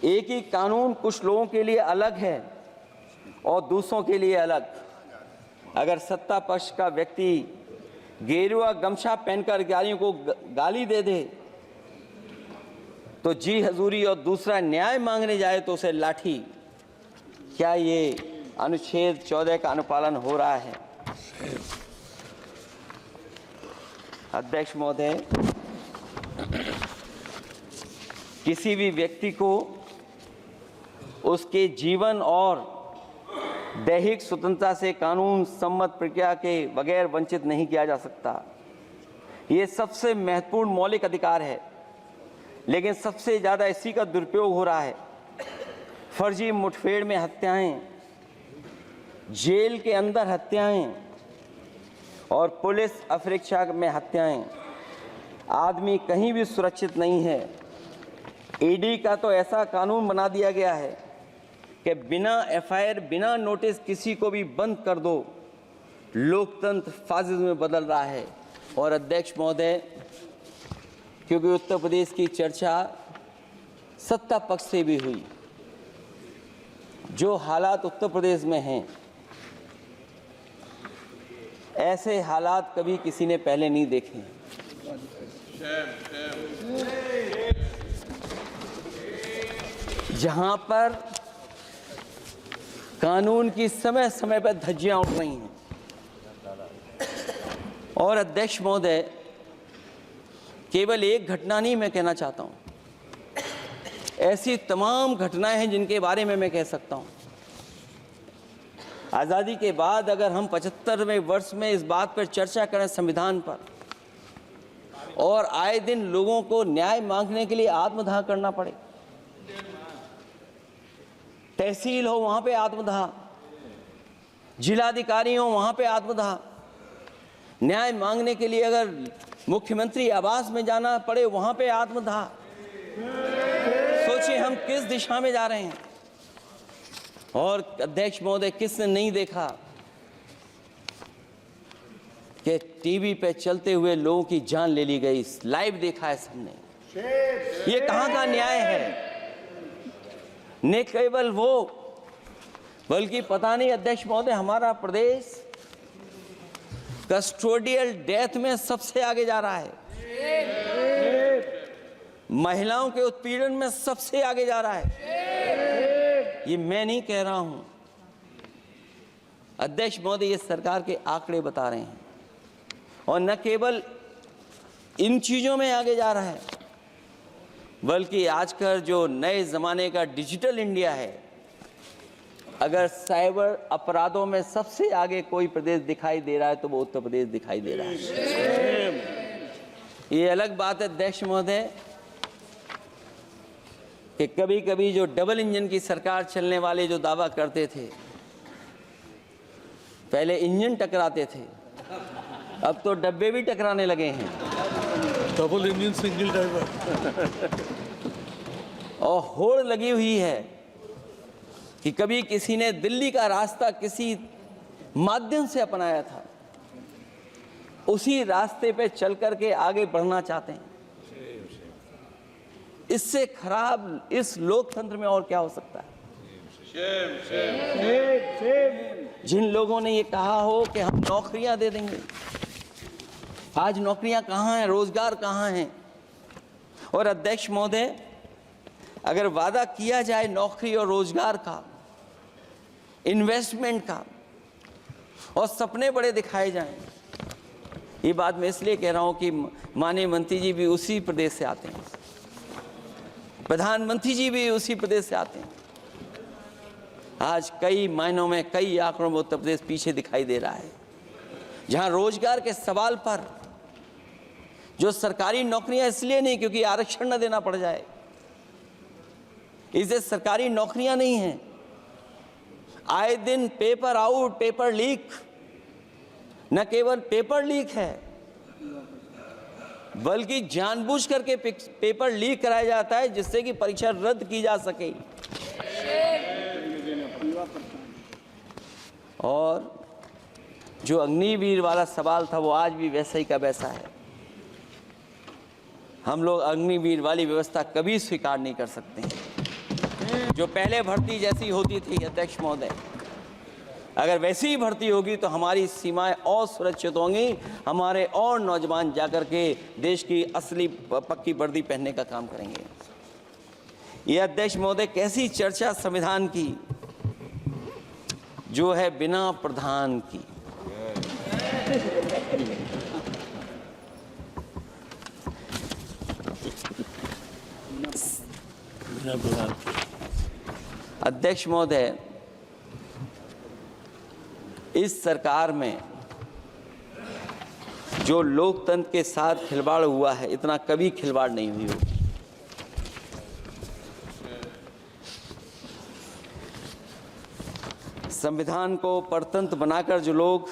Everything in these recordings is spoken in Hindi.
एक ही कानून कुछ लोगों के लिए अलग है और दूसरों के लिए अलग। अगर सत्ता पक्ष का व्यक्ति गेरुआ गमछा पहनकर अधिकारियों को गाली दे दे तो जी हजूरी और दूसरा न्याय मांगने जाए तो उसे लाठी। क्या ये अनुच्छेद 14 का अनुपालन हो रहा है? अध्यक्ष महोदय, किसी भी व्यक्ति को उसके जीवन और दैहिक स्वतंत्रता से कानून सम्मत प्रक्रिया के बगैर वंचित नहीं किया जा सकता। ये सबसे महत्वपूर्ण मौलिक अधिकार है, लेकिन सबसे ज़्यादा इसी का दुरुपयोग हो रहा है। फर्जी मुठभेड़ में हत्याएं, जेल के अंदर हत्याएं और पुलिस अफरीक्षा में हत्याएं। आदमी कहीं भी सुरक्षित नहीं है। ईडी का तो ऐसा कानून बना दिया गया है कि बिना एफआईआर, बिना नोटिस किसी को भी बंद कर दो। लोकतंत्र फासिज्म में बदल रहा है। और अध्यक्ष महोदय, क्योंकि उत्तर प्रदेश की चर्चा सत्ता पक्ष से भी हुई, जो हालात उत्तर प्रदेश में हैं, ऐसे हालात कभी किसी ने पहले नहीं देखे हैं। जहां पर कानून की समय समय पर धज्जियां उड़ रही हैं। और अध्यक्ष महोदय, केवल एक घटना नहीं मैं कहना चाहता हूं, ऐसी तमाम घटनाएं हैं जिनके बारे में मैं कह सकता हूं। आज़ादी के बाद अगर हम 75वें वर्ष में इस बात पर चर्चा करें संविधान पर, और आए दिन लोगों को न्याय मांगने के लिए आत्मदाह करना पड़े, तहसील हो वहां पे आत्मदाह, जिलाधिकारी हो वहां पे आत्मदाह, न्याय मांगने के लिए अगर मुख्यमंत्री आवास में जाना पड़े वहां पे आत्मदाह। सोचिए हम किस दिशा में जा रहे हैं। और अध्यक्ष महोदय, किसने नहीं देखा कि टीवी पे चलते हुए लोगों की जान ले ली गई? लाइव देखा है सबने। ये कहां का न्याय है? न केवल वो, बल्कि पता नहीं अध्यक्ष महोदय, हमारा प्रदेश कस्टोडियल डेथ में सबसे आगे जा रहा है। महिलाओं के उत्पीड़न में सबसे आगे जा रहा है। ये मैं नहीं कह रहा हूं, अध्यक्ष महोदय, ये सरकार के आंकड़े बता रहे हैं। और न केवल इन चीजों में आगे जा रहा है, बल्कि आजकल जो नए जमाने का डिजिटल इंडिया है, अगर साइबर अपराधों में सबसे आगे कोई प्रदेश दिखाई दे रहा है तो वो उत्तर प्रदेश दिखाई दे रहा है। ये अलग बात है अध्यक्ष महोदय कि कभी कभी जो डबल इंजन की सरकार चलने वाले जो दावा करते थे, पहले इंजन टकराते थे, अब तो डब्बे भी टकराने लगे हैं। Double engine single driver. और होड़ लगी हुई है कि कभी किसी ने दिल्ली का रास्ता किसी माध्यम से अपनाया था, उसी रास्ते पे चल करके आगे बढ़ना चाहते हैं। इससे खराब इस लोकतंत्र में और क्या हो सकता है? जिन लोगों ने ये कहा हो कि हम नौकरियां दे देंगे, आज नौकरियां कहां हैं? रोजगार कहां हैं? और अध्यक्ष महोदय, अगर वादा किया जाए नौकरी और रोजगार का, इन्वेस्टमेंट का, और सपने बड़े दिखाए जाएं, ये बात मैं इसलिए कह रहा हूं कि माननीय मंत्री जी भी उसी प्रदेश से आते हैं, प्रधानमंत्री जी भी उसी प्रदेश से आते हैं। आज कई मायनों में, कई आंकड़ों में उत्तर प्रदेश पीछे दिखाई दे रहा है। जहां रोजगार के सवाल पर, जो सरकारी नौकरियां इसलिए नहीं क्योंकि आरक्षण न देना पड़ जाए, इसे सरकारी नौकरियां नहीं हैं। आए दिन पेपर आउट, पेपर लीक, न केवल पेपर लीक है बल्कि जानबूझ करके पेपर लीक कराया जाता है जिससे कि परीक्षा रद्द की जा सके। और जो अग्निवीर वाला सवाल था वो आज भी वैसा ही का वैसा है। हम लोग अग्निवीर वाली व्यवस्था कभी स्वीकार नहीं कर सकते हैं। जो पहले भर्ती जैसी होती थी अध्यक्ष महोदय, अगर वैसी ही भर्ती होगी तो हमारी सीमाएं और सुरक्षित होंगी, हमारे और नौजवान जाकर के देश की असली पक्की वर्दी पहनने का काम करेंगे। ये अध्यक्ष महोदय कैसी चर्चा संविधान की जो है बिना प्रधान की। अध्यक्ष महोदय, इस सरकार में जो लोकतंत्र के साथ खिलवाड़ हुआ है, इतना कभी खिलवाड़ नहीं हुई होगी। संविधान को परतंत्र बनाकर जो लोग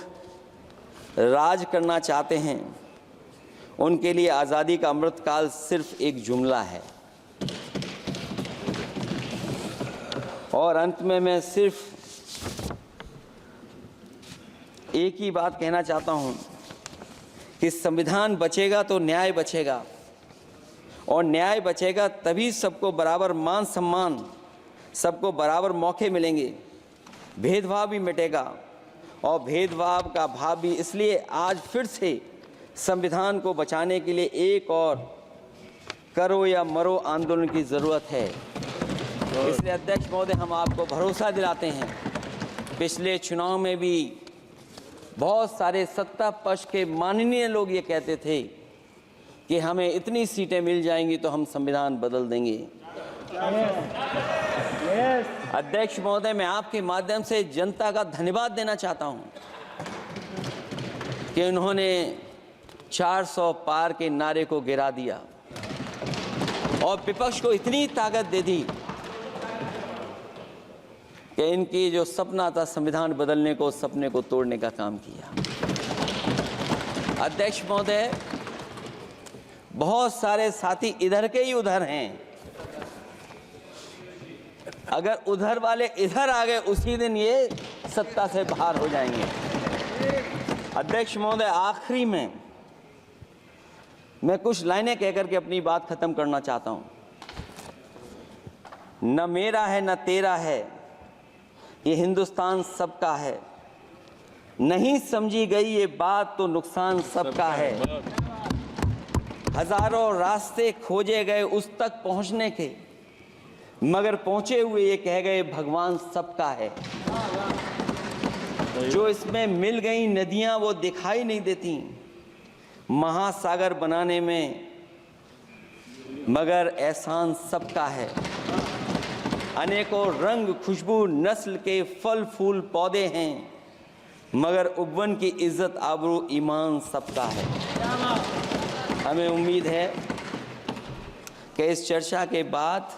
राज करना चाहते हैं, उनके लिए आज़ादी का अमृतकाल सिर्फ एक जुमला है। और अंत में मैं सिर्फ एक ही बात कहना चाहता हूं कि संविधान बचेगा तो न्याय बचेगा, और न्याय बचेगा तभी सबको बराबर मान सम्मान, सबको बराबर मौके मिलेंगे, भेदभाव भी मिटेगा। और भेदभाव का भाव भी इसलिए आज फिर से संविधान को बचाने के लिए एक और करो या मरो आंदोलन की ज़रूरत है। इसलिए अध्यक्ष महोदय, हम आपको भरोसा दिलाते हैं, पिछले चुनाव में भी बहुत सारे सत्ता पक्ष के माननीय लोग ये कहते थे कि हमें इतनी सीटें मिल जाएंगी तो हम संविधान बदल देंगे। अध्यक्ष महोदय, मैं आपके माध्यम से जनता का धन्यवाद देना चाहता हूं कि उन्होंने 400 पार के नारे को गिरा दिया और विपक्ष को इतनी ताकत दे दी कि इनकी जो सपना था संविधान बदलने को, उस सपने को तोड़ने का काम किया। अध्यक्ष महोदय, बहुत सारे साथी इधर के ही उधर हैं, अगर उधर वाले इधर आ गए उसी दिन ये सत्ता से बाहर हो जाएंगे। अध्यक्ष महोदय, आखिरी में मैं कुछ लाइनें कहकर के अपनी बात खत्म करना चाहता हूं। न मेरा है न तेरा है, ये हिंदुस्तान सबका है, नहीं समझी गई ये बात तो नुकसान सबका है। हजारों रास्ते खोजे गए उस तक पहुंचने के, मगर पहुंचे हुए ये कह गए भगवान सबका है। जो इसमें मिल गई नदियां वो दिखाई नहीं देती महासागर बनाने में, मगर एहसान सबका है। अनेकों रंग खुशबू नस्ल के फल फूल पौधे हैं, मगर उपवन की इज्जत आबरू ईमान सबका है। हमें उम्मीद है कि इस चर्चा के बाद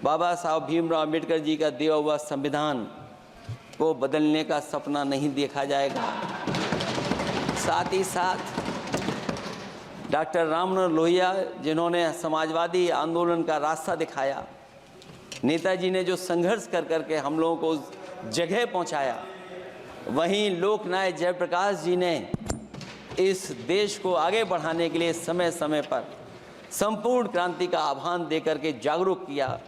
बाबा साहब भीमराव अम्बेडकर जी का दिया हुआ संविधान को बदलने का सपना नहीं देखा जाएगा। साथ ही साथ डॉक्टर राममनोहर लोहिया, जिन्होंने समाजवादी आंदोलन का रास्ता दिखाया, नेताजी ने जो संघर्ष कर करके हम लोगों को उस जगह पहुंचाया, वहीं लोकनायक जयप्रकाश जी ने इस देश को आगे बढ़ाने के लिए समय समय पर संपूर्ण क्रांति का आह्वान देकर के जागरूक किया।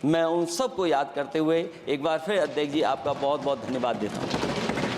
मैं उन सबको याद करते हुए एक बार फिर अध्यक्ष जी आपका बहुत बहुत धन्यवाद देता हूँ।